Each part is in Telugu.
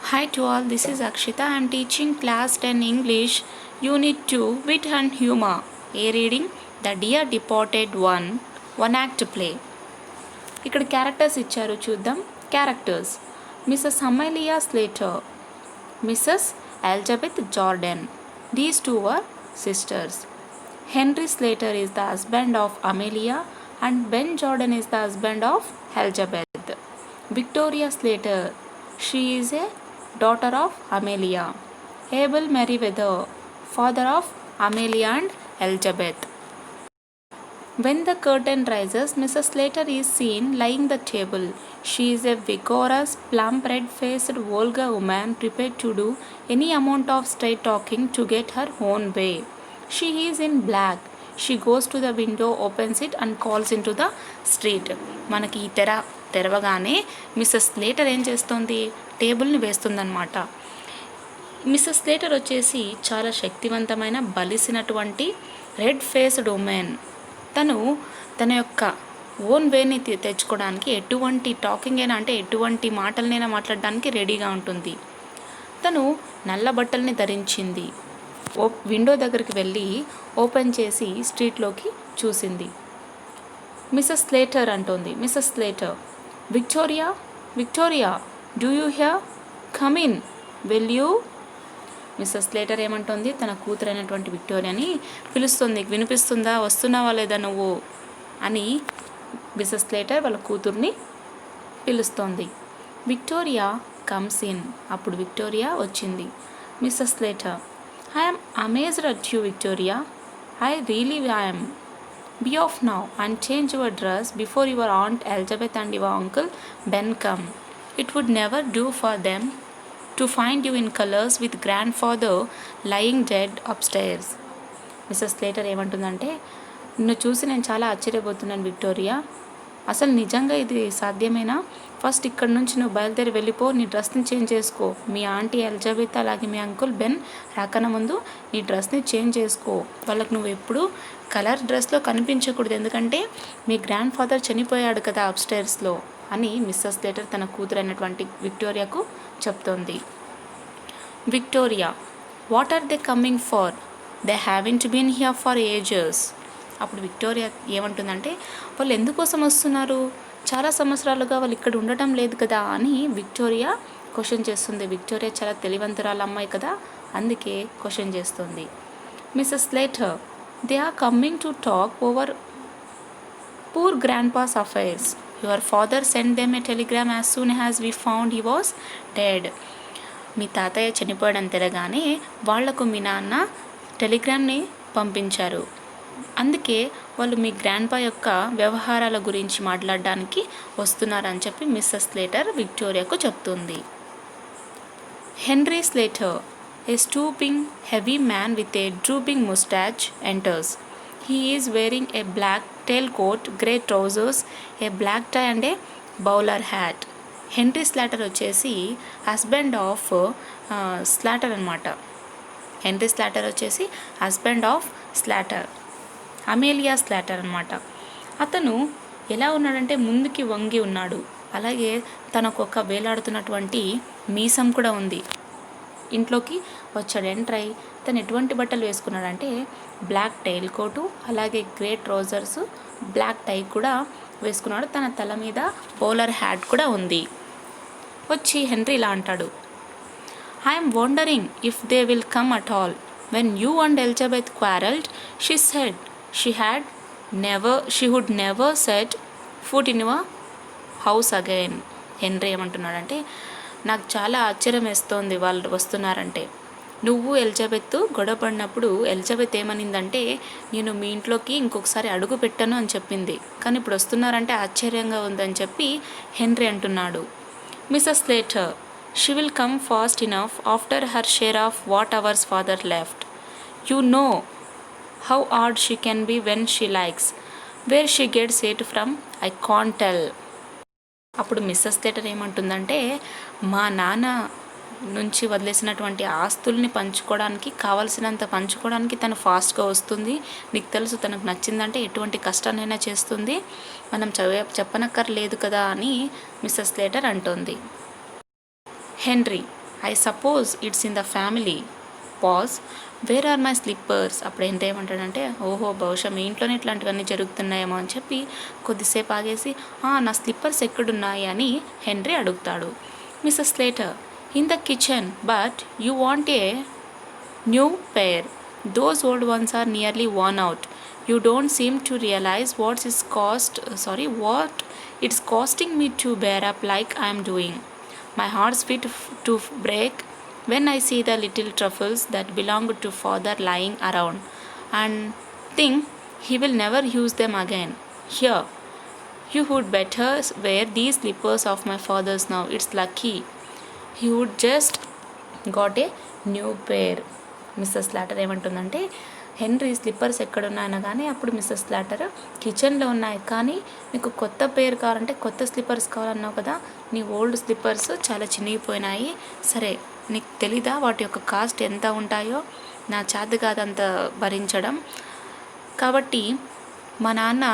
Hi to all, this is Akshita. I am teaching class 10 English, Unit 2, Wit and Humor. A reading The Dear Departed One Act Play. ఇక్కడ క్యారెక్టర్స్ ఇచ్చారు చూద్దాం. Characters Mrs Amelia Slater, Mrs Elizabeth Jordan. These two were sisters. Henry Slater is the husband of Amelia and Ben Jordan is the husband of Elizabeth. Victoria Slater, she is a daughter of Amelia. Abel Merriweather, father of Amelia and Elizabeth. When the curtain rises, Mrs. Slater is seen lying the table. She is a vigorous, plump, red-faced, vulgar woman prepared to do any amount of straight talking to get her own way. She is in black. She goes to the window, opens it and calls into the street. మనకి ఈ తెరవగానే మిస్సెస్ స్లేటర్ ఏం చేస్తుంది, టేబుల్ని వేస్తుందన్నమాట. మిస్సెస్ స్లేటర్ వచ్చేసి చాలా శక్తివంతమైన, బలిసినటువంటి రెడ్ ఫేస్డ్ ఉమెన్. తను తన యొక్క ఓన్ వేని తెచ్చుకోవడానికి ఎటువంటి టాకింగ్ అయినా, అంటే ఎటువంటి మాటలనైనా మాట్లాడడానికి రెడీగా ఉంటుంది. తను నల్ల బట్టల్ని ధరించింది. విండో దగ్గరికి వెళ్ళి ఓపెన్ చేసి స్ట్రీట్లోకి చూసింది. మిస్సెస్ స్లేటర్ అంటుంది, Mrs Slater, Victoria, Victoria, do you hear? Come in, will you? Mrs Slater ఏమంటుంది, తన కూతురైనటువంటి విక్టోరియాని పిలుస్తుంది. వినిపిస్తుందా, వస్తున్నావా లేదా నువ్వు అని మిస్సెస్ స్లేటర్ వాళ్ళ కూతుర్ని పిలుస్తోంది. Victoria comes in. అప్పుడు విక్టోరియా వచ్చింది. Mrs Slater, I am amazed at you, Victoria. I really am. Be off now and change your dress before your Aunt Elizabeth and your Uncle Ben come. It would never do for them to find you in colors with grandfather lying dead upstairs. Mrs Slater ఏమంటుందంటే, నిన్ను చూసి నేను చాలా ఆశ్చర్యపోతున్నాను విక్టోరియా. అసలు నిజంగా ఇది సాధ్యమేనా? ఫస్ట్ ఇక్కడ నుంచి నువ్వు బయలుదేరి వెళ్ళిపో, నీ డ్రెస్ని చేంజ్ చేసుకో. మీ ఆంటీ ఎలిజబెత్ అలాగే మీ అంకుల్ బెన్ రాకన ముందు నీ డ్రెస్ని చేంజ్ చేసుకో. వాళ్ళకి నువ్వు ఎప్పుడు కలర్ డ్రెస్లో కనిపించకూడదు, ఎందుకంటే మీ గ్రాండ్ ఫాదర్ చనిపోయాడు కదా అప్స్టైర్స్లో అని మిస్సెస్ స్లేటర్ తన కూతురు అయినటువంటి విక్టోరియాకు చెప్తోంది. Victoria, what are they coming far? They haven't been here for ages. అప్పుడు విక్టోరియా ఏమంటుందంటే, వాళ్ళు ఎందుకోసం వస్తున్నారు? చాలా సంవత్సరాలుగా వాళ్ళు ఇక్కడ ఉండటం లేదు కదా అని విక్టోరియా క్వశ్చన్ చేస్తుంది. విక్టోరియా చాలా తెలివంతురాలు అమ్మాయి కదా, అందుకే క్వశ్చన్ చేస్తుంది. Mrs Slater, they are coming to talk over poor grandpa's affairs. Your father send them a telegram as soon as we found he was dead. మీ తాతయ్య చనిపోవడం తెలగానే వాళ్లకు మీ నాన్న టెలిగ్రామ్ని పంపించారు. అందుకే వాళ్ళు మీ గ్రాండ్పా యొక్క వ్యవహారాల గురించి మాట్లాడడానికి వస్తున్నారని చెప్పి మిస్సెస్ స్లేటర్ విక్టోరియాకు చెప్తుంది. Henry Slater, a stooping heavy man with a drooping moustache enters. He is wearing a black tail coat, grey trousers, a black tie and a bowler hat. Henry Slater వచ్చేసి హస్బెండ్ ఆఫ్ స్లాటర్ అనమాట. హెన్రీ స్లాటర్ వచ్చేసి husband of Slater, Amelia Slater అనమాట. అతను ఎలా ఉన్నాడంటే ముందుకి వంగి ఉన్నాడు, అలాగే తనకు ఒక వేలాడుతున్నటువంటి మీసం కూడా ఉంది. ఇంట్లోకి వచ్చాడు, ఎంటర్ అయ్యి తను ఎటువంటి బట్టలు వేసుకున్నాడంటే బ్లాక్ టైల్ కోటు, అలాగే గ్రే ట్రౌజర్స్, బ్లాక్ టై కూడా వేసుకున్నాడు. తన తల మీద బౌలర్ హ్యాట్ కూడా ఉంది. వచ్చి హెన్రీ ఇలా అంటాడు, I'm wondering if they will come at all. When you and Elizabeth quarrelled, she said she would never set foot in your house again. Henry ఏమంటున్నాడంటే, నాకు చాలా ఆశ్చర్యం వేస్తోంది వాళ్ళు వస్తున్నారంటే. నువ్వు ఎలిజబెత్ గొడవ పడినప్పుడు ఎలిజబెత్ ఏమనిందంటే, నేను మీ ఇంట్లోకి ఇంకొకసారి అడుగు పెట్టను అని చెప్పింది, కానీ ఇప్పుడు వస్తున్నారంటే ఆశ్చర్యంగా ఉందని చెప్పి హెన్రీ అంటున్నాడు. Mrs Slater, she will come fast enough after her share of what ours father left. You know how odd she can be when she likes. Where she gets it from, I can't tell. అప్పుడు మిస్సెస్ స్లేటర్ ఏమంటుందంటే, మా నాన్న నుంచి వదిలేసినటువంటి ఆస్తుల్ని పంచుకోవడానికి, కావాల్సినంత పంచుకోవడానికి తను ఫాస్ట్గా వస్తుంది. నీకు తెలుసు తనకు నచ్చిందంటే ఎటువంటి కష్టాన్నైనా చేస్తుంది, మనం చెప్పనక్కర్లేదు కదా అని మిస్సెస్ స్లేటర్ అంటోంది. Henry, I suppose it's in the family. Pause. Where are my slippers. అప్పుడు ఏంటి ఏమంటాడంటే ఓహో బహుశా మీ ఇంట్లోనే ఇట్లాంటివన్నీ జరుగుతున్నాయేమో అని చెప్పి కొద్దిసేపు ఆగేసి నా స్లిప్పర్స్ ఎక్కడున్నాయి అని హెన్రీ అడుగుతాడు. Mrs Slater. In the kitchen, but you want a new pair. Those old ones are nearly worn out. You don't seem to realize what it's costing me to bear up like I'm doing. My heart's fit to break when I see the little truffles that belonged to father lying around and think he will never use them again. Here, you would better wear these slippers of my father's now. It's lucky he would just got a new pair. Mrs Slater ఏమంటుందంటే హెన్రీ స్లిప్పర్స్ ఎక్కడున్నాయనగానే అప్పుడు మిస్సెస్ స్లాటర్ కిచెన్లో ఉన్నాయి, కానీ నీకు కొత్త పేరు కావాలంటే కొత్త స్లిప్పర్స్ కావాలన్నావు కదా, నీ ఓల్డ్ స్లిప్పర్స్ చాలా చినిగిపోయినాయి, సరే నీకు తెలీదా వాటి యొక్క కాస్ట్ ఎంత ఉంటాయో, నా చేత కాదంత భరించడం, కాబట్టి మా నాన్న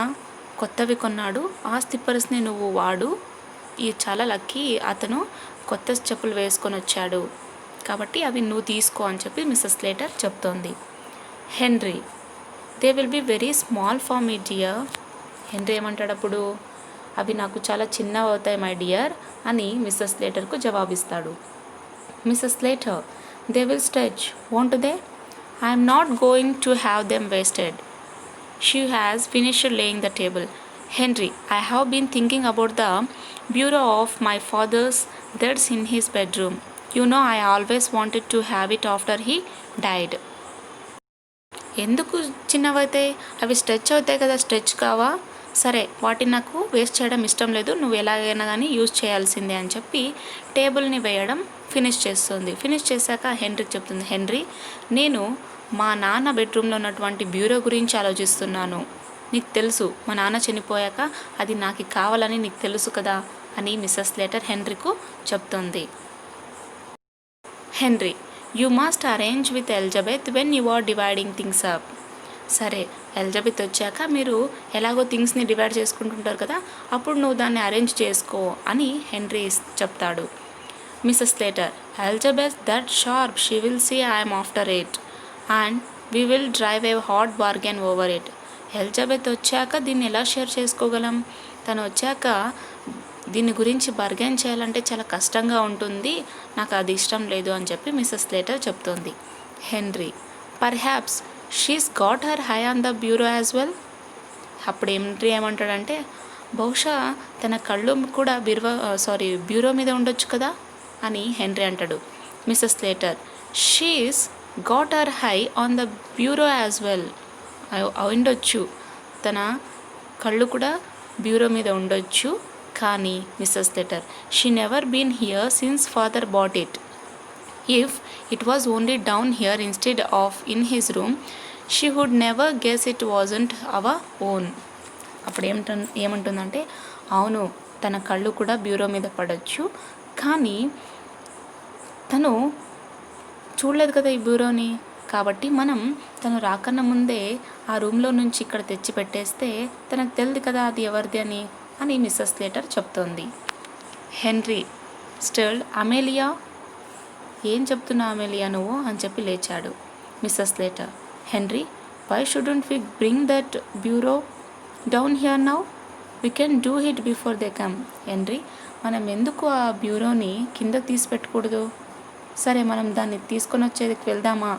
కొత్తవి కొన్నాడు, ఆ స్లిప్పర్స్ని నువ్వు వాడు, ఇది చాలా లక్కీ, అతను కొత్త చెప్పులు వేసుకొని వచ్చాడు కాబట్టి అవి నువ్వు తీసుకో అని చెప్పి మిస్సెస్ స్లేటర్ చెప్తోంది. Henry. They will be very small for me dear. Henry ఏమంటాడు అప్పుడు, అవి నాకు చాలా చిన్నవి అవుతాయి మై డియర్ అని మిస్సెస్ స్లేటర్కు జవాబిస్తాడు. Mrs Slater. They will stretch won't they. I'm not going to have them wasted. She has finished laying the table. Henry. I have been thinking about the bureau of my father's that's in his bedroom. You know, I always wanted to have it after he died. ఎందుకు చిన్నవైతాయి, అవి స్ట్రెచ్ అవుతాయి కదా, స్ట్రెచ్ కావా, సరే వాటిని నాకు వేస్ట్ చేయడం ఇష్టం లేదు, నువ్వు ఎలాగైనా కానీ యూజ్ చేయాల్సిందే అని చెప్పి టేబుల్ని వేయడం ఫినిష్ చేస్తుంది. ఫినిష్ చేశాక హెన్రీకి చెప్తుంది, హెన్రీ నేను మా నాన్న బెడ్రూమ్లో ఉన్నటువంటి బ్యూరో గురించి ఆలోచిస్తున్నాను, నీకు తెలుసు మా నాన్న చనిపోయాక అది నాకు కావాలని నీకు తెలుసు కదా అని మిస్సెస్ స్లేటర్ హెన్రీకు చెప్తుంది. Henry. You must arrange with Elizabeth when you are dividing things up. సరే ఎలిజబెత్ వచ్చాక మీరు ఎలాగో థింగ్స్ని డివైడ్ చేసుకుంటుంటారు కదా, అప్పుడు నువ్వు దాన్ని అరేంజ్ చేసుకో అని హెన్రీ చెప్తాడు. Mrs Slater. Elizabeth that sharp, she will see I'm after it and we will drive a hard bargain over it. Elizabeth వచ్చాక దీన్ని ఎలా షేర్ చేసుకోగలం, తను వచ్చాక దీని గురించి బర్గెన్ చేయాలంటే చాలా కష్టంగా ఉంటుంది, నాకు అది ఇష్టం లేదు అని చెప్పి మిస్సెస్ స్లేటర్ చెప్తోంది. Henry. Perhaps she's got her eye on the bureau as well. అప్పుడు హెన్రీ ఏమంటాడంటే బహుశా తన కళ్ళు కూడా బ్యూరో మీద ఉండొచ్చు కదా అని హెన్రీ అంటాడు. Mrs Slater. She's got her eye on the bureau as well. ఉండొచ్చు, తన కళ్ళు కూడా బ్యూరో మీద ఉండొచ్చు, కానీ Mrs Slater. She never been here since father bought it. If it was only down here instead of in his room she would never guess it wasn't our own. అప్పుడు ఏమంటుందంటే అవును తన కళ్ళు కూడా బ్యూరో మీద పడవచ్చు, కానీ తను చూడలేదు కదా ఈ బ్యూరోని, కాబట్టి మనం తను రాకన్నా ముందే ఆ రూమ్లో నుంచి ఇక్కడ తెచ్చి పెట్టేస్తే తనకు తెలియదు కదా అది ఎవరిది అని మిస్సెస్ స్లేటర్ చెప్తోంది. హెన్రీ. Still Amelia. ఏం చెప్తున్నా అమేలియా నువ్వు అని చెప్పి లేచాడు. Mrs Slater. Henry. Why shouldn't we bring that bureau down here now, we can do it before they come. Henry. మనం ఎందుకు ఆ బ్యూరోని కింద తీసి పెట్టకూడదు, సరే మనం దాన్ని తీసుకొని వచ్చేదికి వెళ్దామా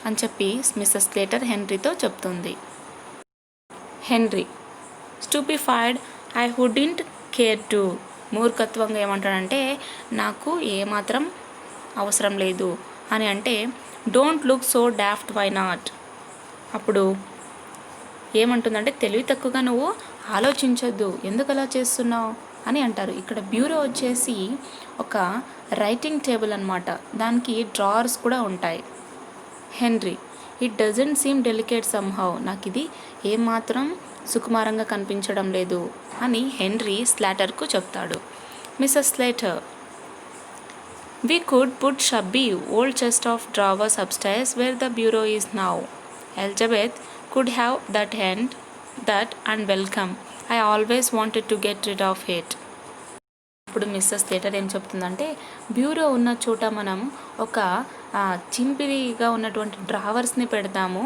అని చెప్పి మిస్సెస్ స్లేటర్ హెన్రీతో చెప్తుంది. Henry. Stupefied. I wouldn't care to. మూర్ఖత్వంగా ఏమంటాడంటే నాకు ఏమాత్రం అవసరం లేదు అని అంటే don't look so daft, why not. అప్పుడు ఏమంటుందంటే తెలివి తక్కువగా నువ్వు ఆలోచించొద్దు, ఎందుకు అలా చేస్తున్నావు అని అంటారు. ఇక్కడ బ్యూరో వచ్చేసి ఒక రైటింగ్ టేబుల్ అన్నమాట, దానికి డ్రావర్స్ కూడా ఉంటాయి. Henry. It doesn't seem delicate somehow. నాకు ఇది ఏమాత్రం సుకుమారంగా కనిపించడం లేదు అని హెన్రీ స్లాటర్కు చెప్తాడు. Mrs Slater. We could put shabby old chest of drawers upstairs where the bureau is now. Elizabeth could have that and welcome. I always wanted to get rid of it. ఇప్పుడు మిస్సెస్ స్లేటర్ ఏం చెప్తుందంటే, బ్యూరో ఉన్న చోట మనం ఒక చింపిరిగా ఉన్నటువంటి డ్రావర్స్ని పెడతాము.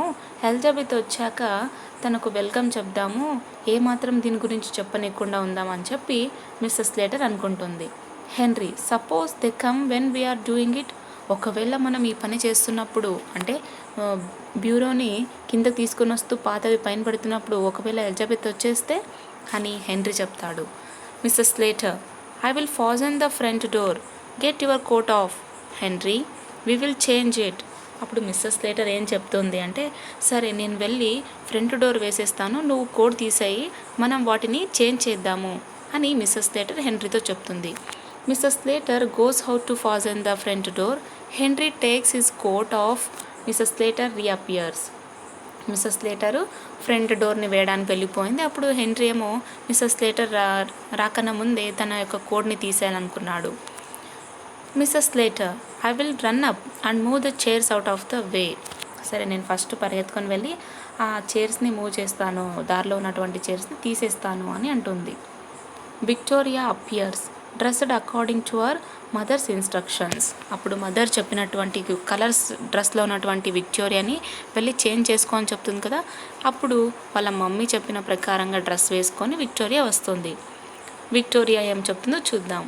ఎలిజబెత్ వచ్చాక తనకు వెల్కమ్ చెప్దాము, ఏమాత్రం దీని గురించి చెప్పనీయకుండా ఉందామని చెప్పి మిస్సెస్ స్లేటర్ అనుకుంటుంది. Henry, suppose they come when we're doing it. ఒకవేళ మనం ఈ పని చేస్తున్నప్పుడు, అంటే బ్యూరోని కిందకి తీసుకుని వస్తూ పాతవి పైన పెడుతున్నప్పుడు ఒకవేళ ఎలిజబెత్ వచ్చేస్తే అని హెన్రీ చెప్తాడు. Mrs Slater, I will fasten the front door. Get your coat off, Henry. We will change it. అప్పుడు మిస్సెస్ స్లేటర్ ఏం చెప్తుంది అంటే, సరే నేను వెళ్ళి ఫ్రంట్ డోర్ వేసేస్తాను, నువ్వు కోట్ తీసేయి, మనం వాటిని చేంజ్ చేద్దాము అని మిస్సెస్ స్లేటర్ హెన్రీతో చెప్తుంది. Mrs Slater goes how to fasten the front door. Henry takes his coat off. Mrs Slater reappears. Mrs Slater front డోర్ని వేయడానికి వెళ్ళిపోయింది. అప్పుడు హెన్రీ ఏమో మిస్సెస్ స్లేటర్ రాకన్నా ముందే తన యొక్క కోడ్ని తీసేయాలనుకున్నాడు. Mrs Slater, I will run up and move the chairs out of the way. సరే నేను ఫస్ట్ పరిగెత్తుకొని వెళ్ళి ఆ చైర్స్ని మూవ్ చేస్తాను, దారిలో ఉన్నటువంటి చైర్స్ని తీసేస్తాను అని అంటుంది. Victoria appears dressed according to our mother's instructions. అప్పుడు మదర్ చెప్పినటువంటి కలర్స్ డ్రెస్లో ఉన్నటువంటి విక్టోరియాని వెళ్ళి చేంజ్ చేసుకో అని చెప్తుంది కదా. అప్పుడు వాళ్ళ మమ్మీ చెప్పిన ప్రకారంగా డ్రెస్ వేసుకొని విక్టోరియా వస్తుంది. విక్టోరియా ఏం చెప్తుందో చూద్దాం.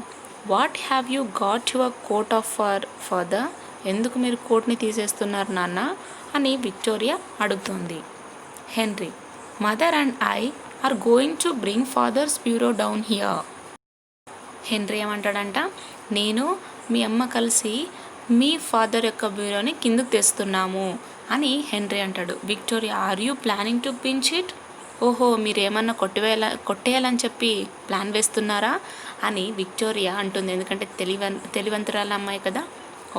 What have you got your coat off for father. ఎందుకు మీరు కోట్ని తీసేస్తున్నారు నాన్న అని విక్టోరియా అడుగుతుంది. Henry, mother and I are going to bring father's bureau down here. Henry ఏమంటాడంట, నేను మీ అమ్మ కలిసి మీ ఫాదర్ యొక్క బ్యూరోని కిందకు తెస్తున్నాము అని హెన్రీ అంటాడు. Victoria, are you planning to pinch it. ఓహో, మీరేమన్నా కొట్టేయాలని చెప్పి ప్లాన్ వేస్తున్నారా అని విక్టోరియా అంటుంది. ఎందుకంటే తెలివంతురాల అమ్మాయి కదా.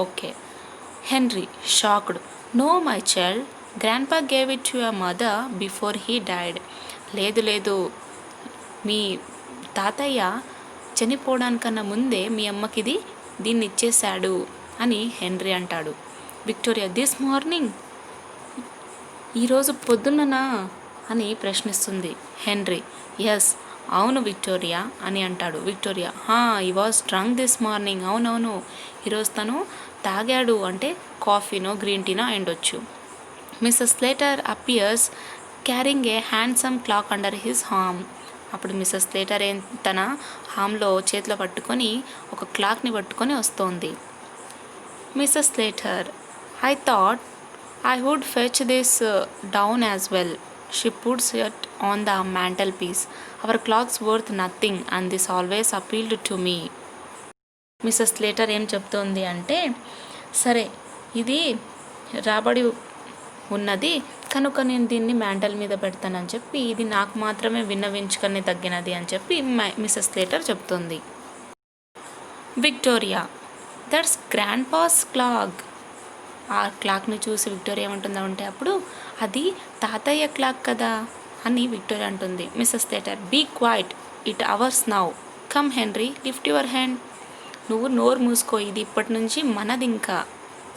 Okay. Henry shocked, no my child, grandpa gave it to your mother before he died. లేదు, మీ తాతయ్య చనిపోవడానికన్నా ముందే మీ అమ్మకి దీన్ని ఇచ్చేశాడు అని హెన్రీ అంటాడు. విక్టోరియా, దిస్ మార్నింగ్, ఈరోజు పొద్దున్ననా అని ప్రశ్నిస్తుంది. హెన్రీ, ఎస్, అవును విక్టోరియా అని అంటాడు. విక్టోరియా, ఈ వాజ్ డ్రంక్ దిస్ మార్నింగ్. అవునవును, ఈరోజు తను తాగాడు, అంటే కాఫీనో గ్రీన్ టీనో అయ్యుండొచ్చు. Mrs Slater appears carrying a handsome clock under his arm. అప్పుడు మిస్సెస్ స్లేటర్ తన హామ్లో చేతిలో పట్టుకొని ఒక క్లాక్ని పట్టుకొని వస్తోంది. Mrs Slater, I thought I would fetch this down as well. She puts it on the mantelpiece. Our clock's worth nothing and this always appealed to me. Mrs Slater ఏం చెప్తోంది అంటే, సరే ఇది రాబడి ఉన్నది కనుక నేను దీన్ని మ్యాంటల్ మీద పెడతానని చెప్పి, ఇది నాకు మాత్రమే విన్నవించుకొని తగ్గినది అని చెప్పి మిస్సెస్ స్లేటర్ చెప్తుంది. Victoria, that's grand pass clock. ఆ క్లాక్ని చూసి విక్టోరియా ఏమంటుందంటే, అప్పుడు అది తాతయ్య క్లాక్ కదా అని విక్టోరియా అంటుంది. Mrs Slater, be quiet, it ours now. Come Henry, lift your hand. నువ్వు నోరు మూసుకో, ఇది ఇప్పటి నుంచి మనది ఇంకా.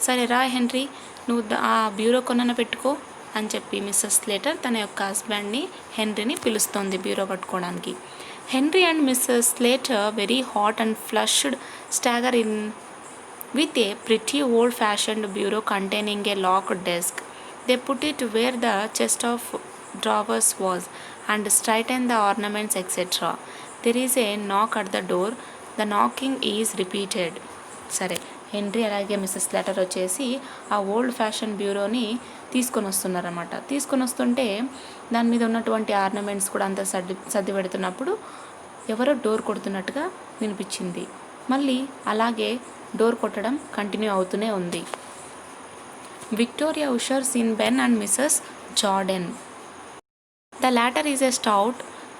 సరే రా హెన్రీ, నువ్వు ఆ బ్యూరో కొనన పెట్టుకో అని చెప్పి మిస్సెస్ స్లేటర్ తన యొక్క హస్బెండ్ని హెన్రీని పిలుస్తోంది బ్యూరో పట్టుకోవడానికి. Henry and Mrs Slater, very hot and flushed, stagger in with a pretty old-fashioned bureau containing a locked desk. They put it where the chest of drawers was and straightened the ornaments, etc. There is a knock at the door. The knocking is repeated. సరే, హెన్రీ అలాగే మిస్సెస్ స్లేటర్ వచ్చేసి ఆ ఓల్డ్ ఫ్యాషన్ బ్యూరోని తీసుకొని వస్తున్నారన్నమాట. తీసుకొని వస్తుంటే దాని మీద ఉన్నటువంటి ఆర్నమెంట్స్ కూడా అంతా సర్ది పెడుతున్నప్పుడు ఎవరో డోర్ కొడుతున్నట్టుగా వినిపించింది. మళ్ళీ అలాగే డోర్ కొట్టడం కంటిన్యూ అవుతూనే ఉంది. Victoria ushers in Ben and Mrs Jordan. The latter is a stout,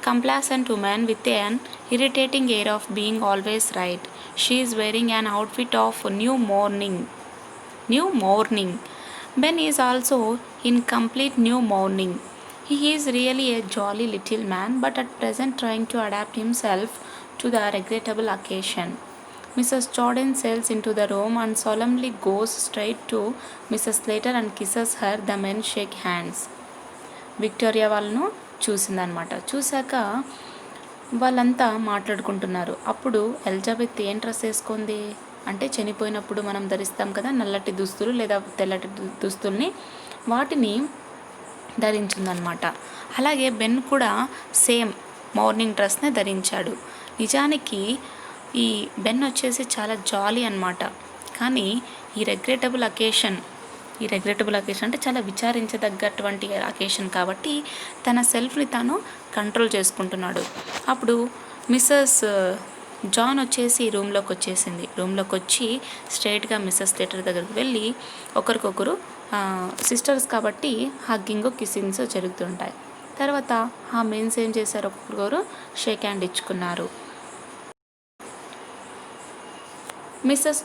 complacent woman with an irritating air of being always right. She is wearing an outfit of new mourning. Ben is also in complete new mourning. He is really a jolly little man, but at present trying to adapt himself to the regrettable occasion. Mrs. Jordan sails into the room and solemnly goes straight to Mrs. Slater and kisses her. The men shake hands. Victoria వాళ్ళను చూసిందనమాట. చూశాక వాళ్ళంతా మాట్లాడుకుంటున్నారు. అప్పుడు ఎలిజబెత్ ఏం డ్రెస్ వేసుకుంది అంటే, చనిపోయినప్పుడు మనం ధరిస్తాం కదా నల్లటి దుస్తులు లేదా తెల్లటి దుస్తుల్ని, వాటిని ధరించిందనమాట. అలాగే బెన్ కూడా సేమ్ మార్నింగ్ డ్రెస్నే ధరించాడు. నిజానికి ఈ బెన్ వచ్చేసి చాలా జాలీ అనమాట. కానీ ఈ రెగ్రెటబుల్ అకేషన్ అంటే చాలా విచారించదగ్గటువంటి అకేషన్ కాబట్టి తన సెల్ఫ్ని తాను కంట్రోల్ చేసుకుంటున్నాడు. అప్పుడు మిస్సెస్ జాన్ వచ్చేసి రూమ్లోకి వచ్చి స్ట్రైట్గా మిస్సెస్ స్లేటర్ దగ్గరికి వెళ్ళి ఒకరికొకరు సిస్టర్స్ కాబట్టి హగ్గింగ్ కిస్సింగ్స్ జరుగుతుంటాయి. తర్వాత ఆ మెన్స్ ఏం చేశారు, ఒక్కొక్కరు షేక్ హ్యాండ్ ఇచ్చుకున్నారు. మిస్సెస్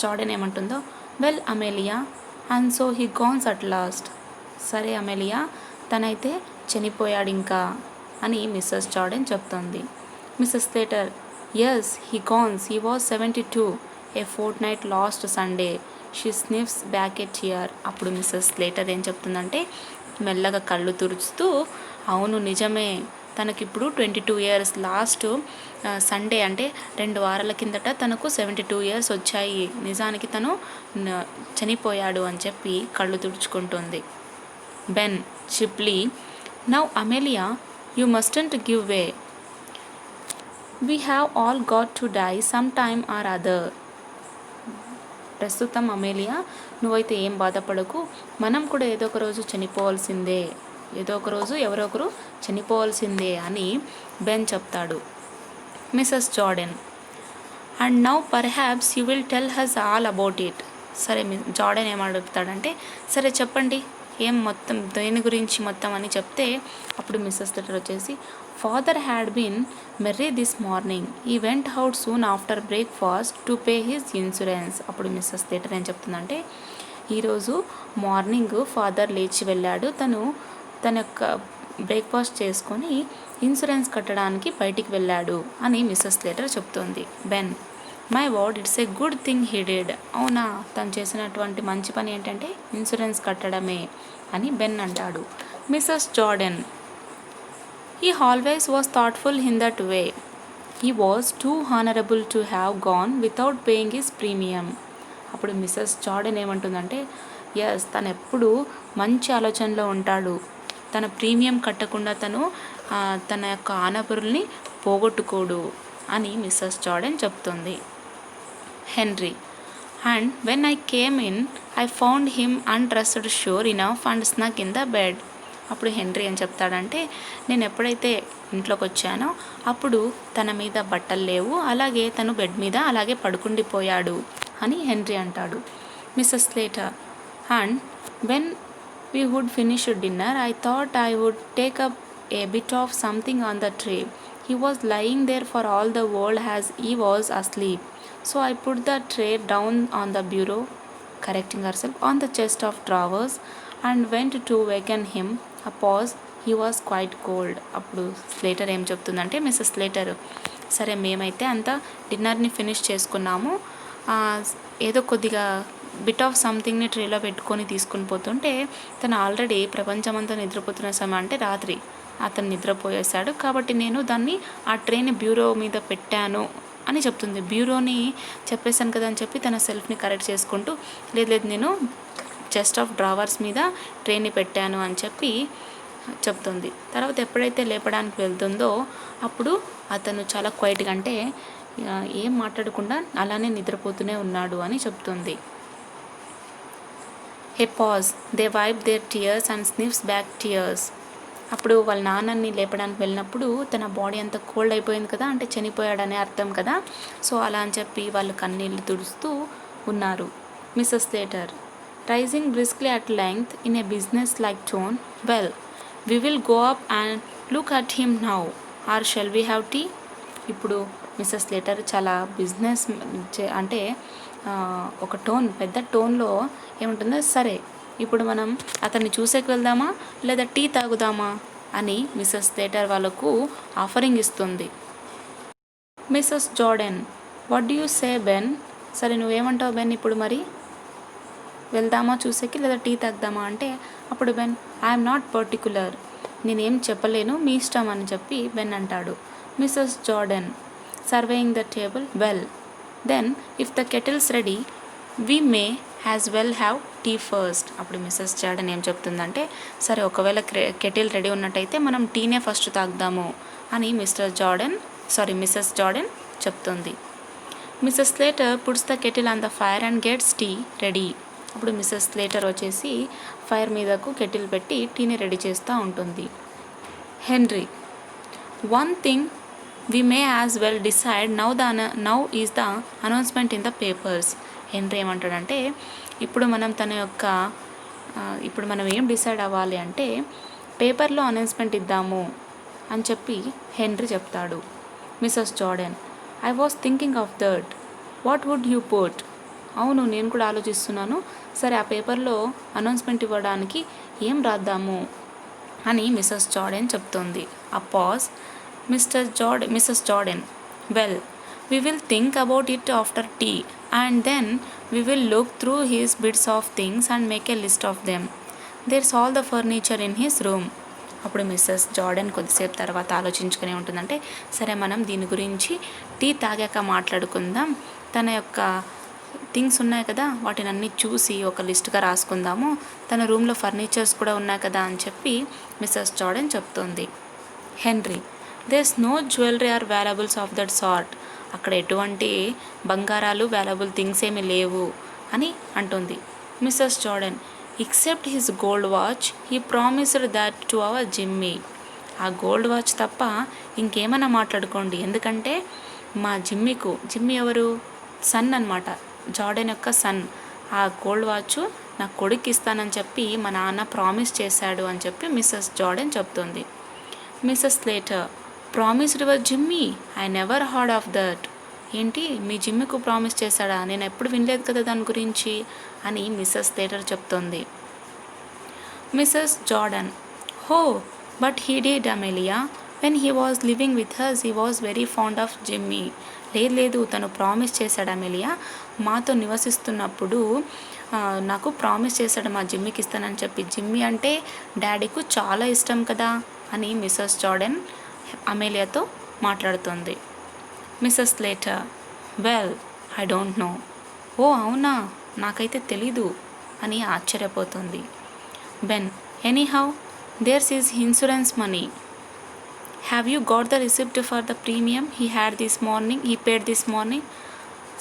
జార్డెన్ ఏమంటుందో, well Amelia and so he gone's at last. సరే అమేలియా, తనైతే చనిపోయాడు ఇంకా అని మిస్సెస్ జార్డెన్ చెప్తుంది. Mrs Slater, yes he gone's, he was 72, a fortnight last Sunday. She sniffs back a tear. అప్పుడు మిస్సెస్ స్లేటర్ ఏం చెప్తుందంటే, మెల్లగా కళ్ళు తుడుచుతూ, అవును నిజమే, తనకిప్పుడు 22 ఇయర్స్. లాస్ట్ సండే అంటే 2 వారాల కిందట తనకు 72 ఇయర్స్ వచ్చాయి. నిజానికి తను చనిపోయాడు అని చెప్పి కళ్ళు తుడుచుకుంటుంది. Ben Chipley, now Amelia you mustn't give way. We have all got to die some time or other. ప్రస్తుతం అమేలియా, నువ్వైతే ఏం బాధపడకు, మనం కూడా ఏదో ఒక రోజు చనిపోవాల్సిందే, ఎవరో ఒకరు చనిపోవాల్సిందే అని బెన్ చెప్తాడు. Mrs Jordan, and now perhaps you will tell us all about it. సరే జార్డెన్ ఏమడుగుతాడంటే, సరే చెప్పండి ఏం మొత్తం దేని గురించి మొత్తం అని చెప్తే, అప్పుడు మిస్సెస్ స్లేటర్ వచ్చేసి, father had been merry this morning, he went out soon after breakfast to pay his insurance. అప్పుడు మిస్సెస్ స్లేటర్ ఏం చెప్తుందంటే, ఈరోజు మార్నింగ్ ఫాదర్ లేచి వెళ్ళాడు, తన యొక్క బ్రేక్ఫాస్ట్ చేసుకొని ఇన్సూరెన్స్ కట్టడానికి బయటికి వెళ్ళాడు అని మిస్సెస్ స్లేటర్ చెప్తుంది. Ben, my word, it's a good thing he did. అవునా, తను చేసినటువంటి మంచి పని ఏంటంటే ఇన్సూరెన్స్ కట్టడమే అని బెన్ అంటాడు. Mrs Jordan, he always was thoughtful in that way. He was too honourable to have gone without paying his premium. అప్పుడు మిస్సెస్ జార్డెన్ ఏమంటుందంటే, ఎస్, తను ఎప్పుడు మంచి ఆలోచనలో ఉంటాడు, తన ప్రీమియం కట్టకుండా తన యొక్క ఆనపరుల్ని పోగొట్టుకోడు అని మిస్సెస్ జార్డెన్ చెప్తుంది. Henry, and when I came in I found him undressed sure enough and snug in the bed. అప్పుడు హెన్రీ ఏం చెప్తాడంటే, నేను ఎప్పుడైతే ఇంట్లోకి వచ్చానో అప్పుడు తన మీద బట్టలు లేవు, అలాగే తను బెడ్ మీద అలాగే పడుకుండిపోయాడు అని హెన్రీ అంటాడు. Mrs Slater, and when we would finish dinner, I thought I would take up a bit of something on the tray. He was lying there for all the world as he was asleep. So I put the tray down on the bureau, correcting herself, on the chest of drawers, and went to waken him. A pause. He was quite cold. అప్పుడు స్లేటర్ ఏం చెప్తుందంటే, మిస్సెస్ స్లేటర్, సరే మేమైతే అంతా డిన్నర్ని ఫినిష్ చేసుకున్నాము, ఏదో కొద్దిగా బిట్ ఆఫ్ సంథింగ్ని ట్రేలో పెట్టుకొని తీసుకుని పోతుంటే తను ఆల్రెడీ ప్రపంచమంతా నిద్రపోతున్న సమయం అంటే రాత్రి అతను నిద్రపోయేశాడు, కాబట్టి నేను దాన్ని ఆ ట్రేని బ్యూరో మీద పెట్టాను అని చెప్తుంది. బ్యూరోని చెప్పేశాను కదా అని చెప్పి తన సెల్ఫ్ని కరెక్ట్ చేసుకుంటూ, లేదు నేను చెస్ట్ ఆఫ్ డ్రావర్స్ మీద ట్రేని పెట్టాను అని చెప్పి చెప్తుంది. తర్వాత ఎప్పుడైతే లేపడానికి వెళ్తుందో అప్పుడు అతను చాలా క్వైట్గా, అంటే ఏం మాట్లాడకుండా అలానే నిద్రపోతూనే ఉన్నాడు అని చెప్తుంది. A pause. They wipe their tears and sniffs back tears. అప్పుడు వాళ్ళ నాన్నని లేపడానికి వెళ్ళినప్పుడు తన బాడీ అంతా కోల్డ్ అయిపోయింది కదా, అంటే చనిపోయాడనే అర్థం కదా, సో అలా అని చెప్పి వాళ్ళు కన్నీళ్ళు తుడుస్తూ ఉన్నారు. Mrs Slater, rising briskly at length in a businesslike tone, well we will go up and look at him now or shall we have tea. ఇప్పుడు మిస్సెస్ స్లేటర్ చాలా బిజినెస్ అంటే ఒక పెద్ద టోన్లో ఏముంటుందో, సరే ఇప్పుడు మనం అతన్ని చూసేకి వెళ్దామా లేదా టీ తాగుదామా అని మిస్సెస్ స్లేటర్ వాళ్ళకు ఆఫరింగ్ ఇస్తుంది. Mrs Jordan, what do you say Ben. సరే నువ్వేమంటావు బెన్, ఇప్పుడు మరి వెళ్దామా చూసేకి లేదా టీ తాగుదామా అంటే, అప్పుడు బెన్, ఐఎమ్ నాట్ పర్టికులర్, నేనేం చెప్పలేను, మీ ఇష్టం అని చెప్పి బెన్ అంటాడు. Mrs Jordan surveying the table, well then if the kettle's ready we may as well have tea first. అప్పుడు మిస్సెస్ జార్డన్ ఏం చెప్తుందంటే, సరే ఒకవేళ కెటిల్ రెడీ ఉన్నట్టయితే మనం టీనే ఫస్ట్ తాగుదాము అని మిస్సెస్ జార్డన్ చెప్తుంది. Mrs Slater puts the kettle on the fire and gets tea ready. అప్పుడు మిస్సెస్ స్లేటర్ వచ్చేసి ఫైర్ మీదకు కెటిల్ పెట్టి టీని రెడీ చేస్తూ ఉంటుంది. Henry one thing we may as well decide now is the announcement in the papers. Henry ఏమంటాడంటే, ఇప్పుడు మనం ఏం డిసైడ్ అవ్వాలి అంటే పేపర్లో అనౌన్స్మెంట్ ఇద్దాము అని చెప్పి హెన్రీ చెప్తాడు. Mrs Jordan I was thinking of that, what would you put. అవును, నేను కూడా ఆలోచిస్తున్నాను, సరే ఆ పేపర్లో అనౌన్స్మెంట్ ఇవ్వడానికి ఏం రాద్దాము అని మిస్సెస్ జార్డన్ చెప్తుంది. ఆ pause Mrs Jordan well we will think about it after tea and then we will look through his bits of things and make a list of them. There's all the furniture in his room. అప్పుడు మిస్సెస్ జార్డన్ కొద్దిసేపు తర్వాత ఆలోచించుకునే ఉంటుందంటే, సరే మనం దీని గురించి టీ తాగాక మాట్లాడుకుందాం, తన యొక్క థింగ్స్ ఉన్నాయి కదా వాటిని అన్నీ చూసి ఒక లిస్ట్గా రాసుకుందాము, తన రూమ్లో ఫర్నిచర్స్ కూడా ఉన్నాయి కదా అని చెప్పి మిస్సెస్ జార్డన్ చెప్తుంది. Henry there's no jewellery or valuables of that sort. అక్కడ ఎటువంటి బంగారాలు వాల్యుబుల్ థింగ్స్ ఏమీ లేవు అని అంటుంది. Mrs Jordan except his gold watch he promised that to our Jimmy. ఆ గోల్డ్ వాచ్ తప్ప ఇంకేమైనా మాట్లాడుకోండి, ఎందుకంటే మా జిమ్మీ ఎవరు, సన్ అన్నమాట, జార్డన్ యొక్క సన్. ఆ గోల్డ్ వాచ్ నా కొడుకు ఇస్తానని చెప్పి మా నాన్న ప్రామిస్ చేశాడు అని చెప్పి మిస్సెస్ జార్డన్ చెప్తుంది. Mrs Slater promised your Jimmy, I never heard of that. ఏంటి, మీ జిమ్మీకు ప్రామిస్ చేశాడా, నేను ఎప్పుడు వినలేదు కదా దాని గురించి అని మిస్సెస్ స్లేటర్ చెప్తుంది. మిస్సెస్ జార్డన్ హో but he did Amelia, when he was living with has he was very fond of Jimmy. లేదు తను ప్రామిస్ చేశాడు అమెలియా, మాతో నివసిస్తున్నప్పుడు నాకు ప్రామిస్ చేశాడు మా జిమ్మీకి ఇస్తానని చెప్పి. జిమ్మీ అంటే డాడీకు చాలా ఇష్టం కదా అని మిస్సెస్ జార్డన్ అమేలియాతో మాట్లాడుతుంది. Mrs Slater well I don't know. ఓ అవునా, నాకైతే తెలీదు అని ఆశ్చర్యపోతుంది. Ben anyhow there's his insurance money, have you got the receipt for the premium he paid this morning.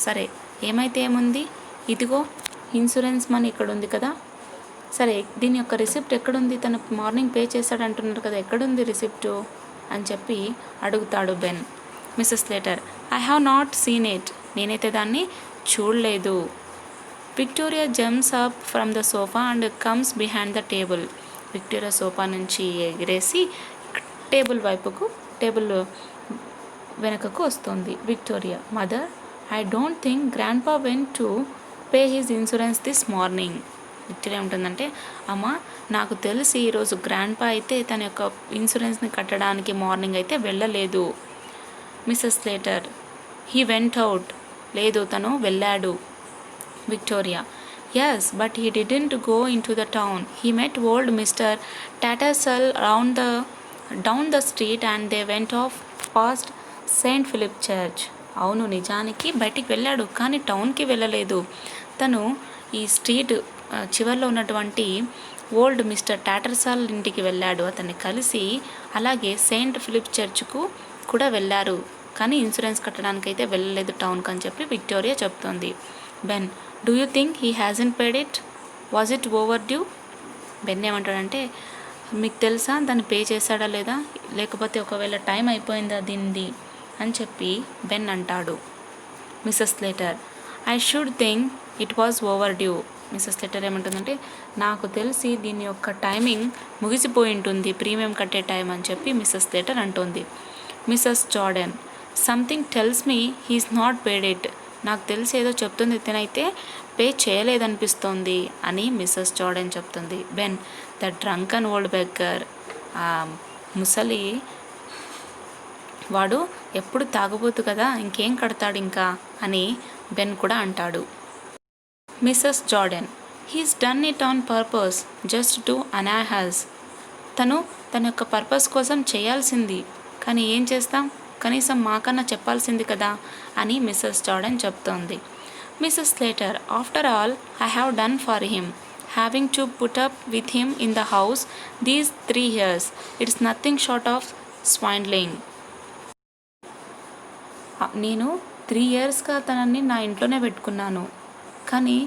సరే ఏమైతే ఏముంది, ఇదిగో ఇన్సూరెన్స్ మనీ ఇక్కడ ఉంది కదా, సరే దీని యొక్క రిసిప్ట్ ఎక్కడుంది, తను మార్నింగ్ పే చేశాడు అంటున్నారు కదా, ఎక్కడుంది రిసిప్టు అని చెప్పి అడుగుతాడు Ben. Mrs Slater I have not seen it, నేనైతే దాన్ని చూడలేదు. Victoria jumps up from the sofa and comes behind the table. Victoria sofa నుంచి ఎగిరేసి టేబుల్ వెనకకు వస్తుంది. Victoria mother I don't think grandpa went to pay his insurance this morning. Victoria ఏముంటుందంటే, అమ్మ నాకు తెలిసి ఈరోజు గ్రాండ్ పా అయితే తన యొక్క ఇన్సూరెన్స్ని కట్టడానికి మార్నింగ్ అయితే వెళ్ళలేదు. Mrs Slater he went out, లేదు తను వెళ్ళాడు. Victoria yes but he didn't go in to the town, he met old Mr Tattersall down the street and they went off past Saint Philip church. అవును, నిజానికి బయటికి వెళ్ళాడు కానీ టౌన్కి వెళ్ళలేదు. తను ఈ స్ట్రీట్ చివరిలో ఉన్నటువంటి ఓల్డ్ మిస్టర్ టాటర్సాల్ ఇంటికి వెళ్ళాడు, అతన్ని కలిసి, అలాగే సెయింట్ ఫిలిప్ చర్చ్కు కూడా వెళ్ళారు, కానీ ఇన్సూరెన్స్ కట్టడానికి అయితే వెళ్ళలేదు టౌన్కి అని చెప్పి విక్టోరియా చెప్తుంది. Ben do you think he hasn't paid it, was it over due. Ben ఏమంటాడంటే, మీకు తెలుసా దాన్ని పే చేశాడా లేదా, లేకపోతే ఒకవేళ టైం అయిపోయిందా దీనిది అని చెప్పి బెన్ అంటాడు. Mrs Slater I should think it was overdue. Mrs Slater ఏమంటుందంటే, నాకు తెలిసి దీని యొక్క టైమింగ్ ముగిసిపోయి ఉంటుంది, ప్రీమియం కట్టే టైం అని చెప్పి మిస్సెస్ స్లేటర్ అంటుంది. Mrs Jordan something tells me he's not paid it. నాకు తెలిసి ఏదో చెప్తుంది, తినైతే పే చేయలేదనిపిస్తోంది అని మిస్సెస్ జార్డన్ చెప్తుంది. Ben the drunken old beggar, ఆ ముసలి వాడు ఎప్పుడు తాగుబోతు కదా, ఇంకేం కడతాడు ఇంకా అని బెన్ కూడా అంటాడు. Mrs Jordan he's done it on purpose just to annoy us. తన యొక్క పర్పస్ కోసం చేయాల్సింది, కానీ ఏం చేస్తాం, కనీసం మాకన్నా చెప్పాల్సింది కదా అని మిస్సెస్ జార్డన్ చెప్తోంది. Mrs Slater, after all I have done for him, having to put up with him in the house these 3 years, it's nothing short of swindling. నేను 3 yearsగా తనని నా ఇంట్లోనే పెట్టుకున్నాను, కానీ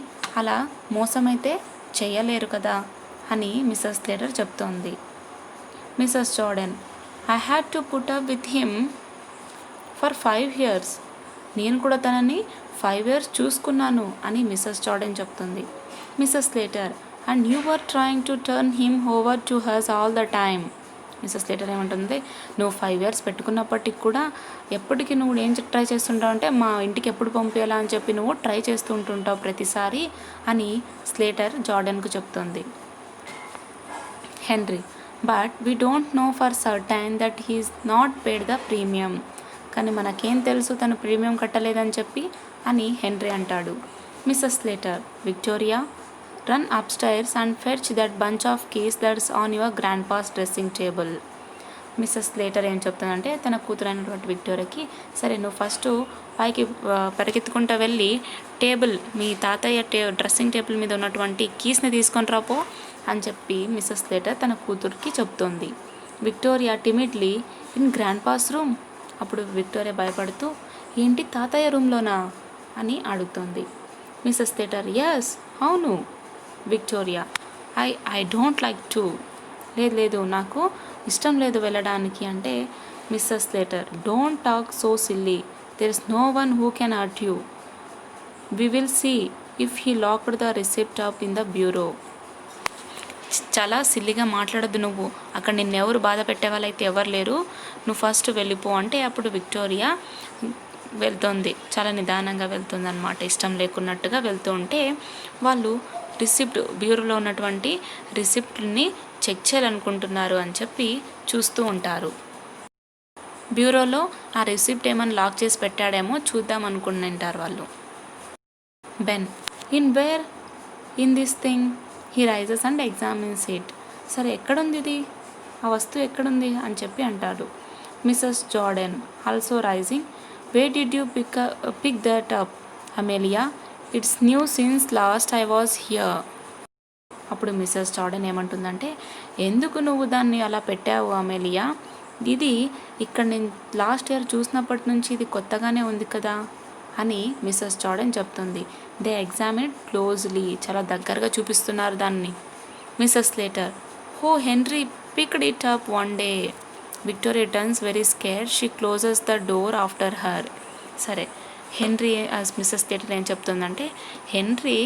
అలా మోసమైతే చేయలేరు కదా అని మిస్సెస్ స్లేటర్ చెప్తోంది. Mrs Jordan, I had to put up with him for 5 years, నేను కూడా తనని 5 years చూసుకున్నాను అని మిస్సెస్ జార్డన్ చెప్తుంది. Mrs Slater, and you were trying to turn him over to hers all the time. Mrs Slater ఏమంటుంది, నువ్వు 5 years పెట్టుకున్నప్పటికి కూడా ఎప్పటికీ నువ్వు ఏం ట్రై చేస్తుంటావు అంటే మా ఇంటికి ఎప్పుడు పంపించాలా అని చెప్పి నువ్వు ట్రై చేస్తూ ఉంటుంటావు ప్రతిసారి అని స్లేటర్ జార్డన్కు చెప్తుంది. Henry, but we don't know for certain that he's not paid the premium. కానీ మనకేం తెలుసు తను ప్రీమియం కట్టలేదని చెప్పి అని హెన్రీ అంటాడు. Mrs Slater, Victoria, run upstairs and fetch that bunch of keys that's on your grandpa's dressing table. Mrs Slater ఏం చెప్తుందంటే తన కూతురైనటువంటి విక్టోరియాకి, సరే నువ్వు ఫస్ట్ పైకి పరిగెత్తుకుంటూ వెళ్ళి టేబుల్, మీ తాతయ్య డ్రెస్సింగ్ టేబుల్ మీద ఉన్నటువంటి కీస్ని తీసుకొని రాపో అని చెప్పి మిస్సెస్ స్లేటర్ తన కూతురికి చెప్తోంది. Victoria timidly, in grandpa's room. అప్పుడు విక్టోరియా భయపడుతూ, ఏంటి తాతయ్య రూమ్లోనా అని అడుగుతోంది. మిస్సెస్ స్లేటర్, ఎస్, అవును. Victoria, I don't like to. లేదు నాకు ఇష్టం లేదు వెళ్ళడానికి అంటే Mrs Slater, don't talk so silly, there is no one who can hurt you. We will see if he locked the receipt up in the bureau. చాలా సిల్లిగా మాట్లాడద్దు నువ్వు, అక్కడ నిన్నెవరు బాధ పెట్టే వాళ్ళైతే ఎవరు లేరు, నువ్వు ఫస్ట్ వెళ్ళిపో అంటే అప్పుడు విక్టోరియా వెళ్తుంది, చాలా నిదానంగా వెళ్తుంది అనమాట, ఇష్టం లేకున్నట్టుగా వెళ్తూ ఉంటే వాళ్ళు రిసిప్ట్, బ్యూరోలో ఉన్నటువంటి రిసిప్ట్ని చెక్ చేయాలనుకుంటున్నారు అని చెప్పి చూస్తూ ఉంటారు. బ్యూరోలో ఆ రిసిప్ట్ ఏమైనా లాక్ చేసి పెట్టాడేమో చూద్దాం అనుకుంటుంటారు వాళ్ళు. Ben, in where in this thing, he rises and examines it. సరే ఎక్కడుంది ఇది, ఆ వస్తువు ఎక్కడుంది అని చెప్పి అంటాడు. Mrs Jordan, also rising, where did you pick that up Amelia, it's new since last I was here. అప్పుడు మిస్సెస్ జార్డన్ ఏమంటుందంటే, ఎందుకు నువ్వు దాన్ని అలా పెట్టావు అమేలియా, ఇది ఇక్కడ నేను లాస్ట్ ఇయర్ చూసినప్పటి నుంచి ఇది కొత్తగానే ఉంది కదా అని మిస్సెస్ జార్డన్ చెప్తుంది. దే ఎగ్జామిన్ క్లోజ్లీ, చాలా దగ్గరగా చూపిస్తున్నారు దాన్ని. మిస్సెస్ స్లేటర్, హో henry picked it up one day. Victoria turns very scared, she closes the door after her. సరే హెన్రీ, మిస్సెస్ స్లేటర్ ఏం చెప్తుందంటే, హెన్రీ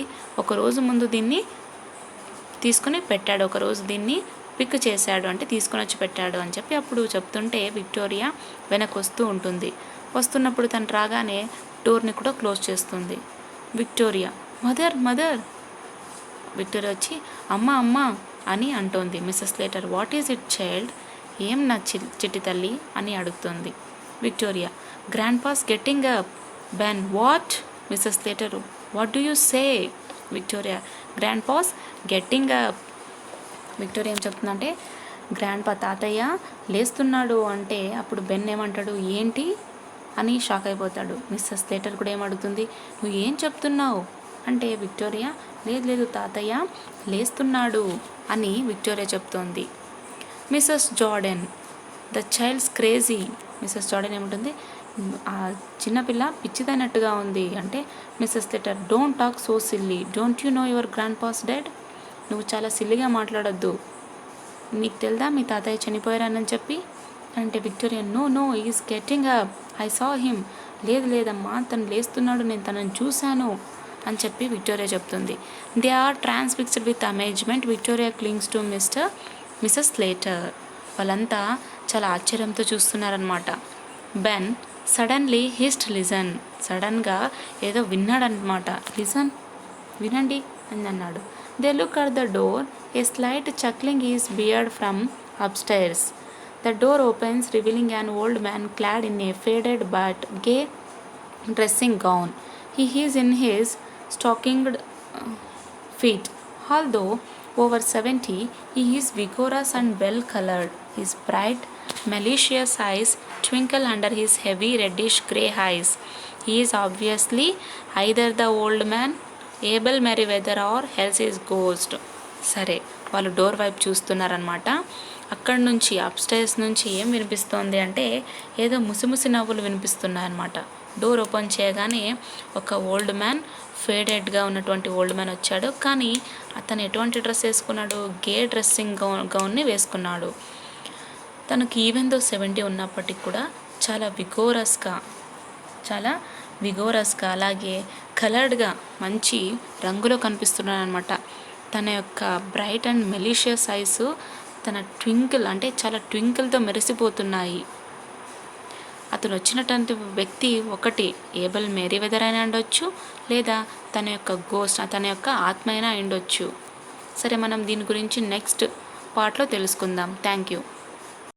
ఒకరోజు ముందు దీన్ని తీసుకుని పెట్టాడు, ఒకరోజు దీన్ని పిక్ చేశాడు అంటే తీసుకొని వచ్చి పెట్టాడు అని చెప్పి అప్పుడు చెప్తుంటే విక్టోరియా వెనక్కి వస్తూ ఉంటుంది. వస్తున్నప్పుడు తను రాగానే డోర్ని కూడా క్లోజ్ చేస్తుంది. Victoria, mother mother. విక్టోరియా వచ్చి అమ్మ అని అంటోంది. Mrs Slater, what is it child, ఏం నా చిట్టి తల్లి అని అడుగుతుంది. Victoria, grandpa's getting up. Ben, what. Mrs Slater, what do you say. Victoria, grandpa's getting up. Victoria ఏం చెప్తుందంటే, గ్రాండ్ పా తాతయ్య లేస్తున్నాడు అంటే అప్పుడు బెన్ ఏమంటాడు, ఏంటి అని షాక్ అయిపోతాడు. మిస్సెస్ స్లేటర్ కూడా ఏమడుగుతుంది, నువ్వు ఏం చెప్తున్నావు అంటే విక్టోరియా, లేదు తాతయ్య లేస్తున్నాడు అని విక్టోరియా చెప్తోంది. Mrs Jordan, the child's crazy. Mrs Jordan ఏముంటుంది, ఆ చిన్నపిల్ల పిచ్చిదైనట్టుగా ఉంది అంటే Mrs Slater, don't talk so silly, don't you know your grandpa's dead. నువ్వు చాలా సిల్లిగా మాట్లాడొద్దు, నీకు తెలుదా మీ తాతయ్య చనిపోయారని చెప్పి అంటే Victoria, no is getting up, I saw him. లేదమ్మా తను లేస్తున్నాడు, నేను తనని చూశాను అని చెప్పి విక్టోరియా చెప్తుంది. They are transfixed with amazement. Victoria clings to Mrs Slater. వాళ్ళంతా చాలా ఆశ్చర్యంతో చూస్తున్నారనమాట. Ben suddenly hist listen. సడన్గా ఏదో విన్నాడనమాట. లిజన్, వినండి అని అన్నాడు. They look at the door, a slight chuckling is beard from upstairs. The door opens, revealing an old man clad in a faded but gay dressing gown. He is in his stockinged feet, although over 70. He is vigorous and well colored. His bright, malicious eyes twinkle under his heavy reddish grey eyes. He is obviously either the old man, Abel Merriweather, or else his ghost. సరే, వాళ్ళు డోర్ వైపు చూస్తున్నారనమాట. అక్కడి నుంచి అప్స్టైర్స్ నుంచి ఏం వినిపిస్తోంది అంటే ఏదో ముసిముసి నవ్వులు వినిపిస్తున్నాయన్నమాట. డోర్ ఓపెన్ చేయగానే ఒక ఓల్డ్ మ్యాన్, ఫేడెడ్గా ఉన్నటువంటి ఓల్డ్ మ్యాన్ వచ్చాడు. కానీ అతను ఎటువంటి డ్రెస్ వేసుకున్నాడు? గే డ్రెస్సింగ్ గౌన్ని వేసుకున్నాడు. తనకి ఈవెన్ దో 70 ఉన్నప్పటికీ కూడా చాలా విగోరస్గా అలాగే కలర్డ్గా మంచి రంగులో కనిపిస్తున్నాడు అనమాట. తన యొక్క బ్రైట్ అండ్ మెలీషియస్ ఐస్ తన చాలా ట్వింకిల్తో మెరిసిపోతున్నాయి. అతను వచ్చినటువంటి వ్యక్తి ఒకటి ఏబెల్ మెరివెదర్ అయినా ఉండొచ్చు, లేదా తన యొక్క గోస్ట్, తన యొక్క ఆత్మ అయినా ఉండొచ్చు. సరే, మనం దీని గురించి నెక్స్ట్ పార్ట్లో తెలుసుకుందాం. Thank you.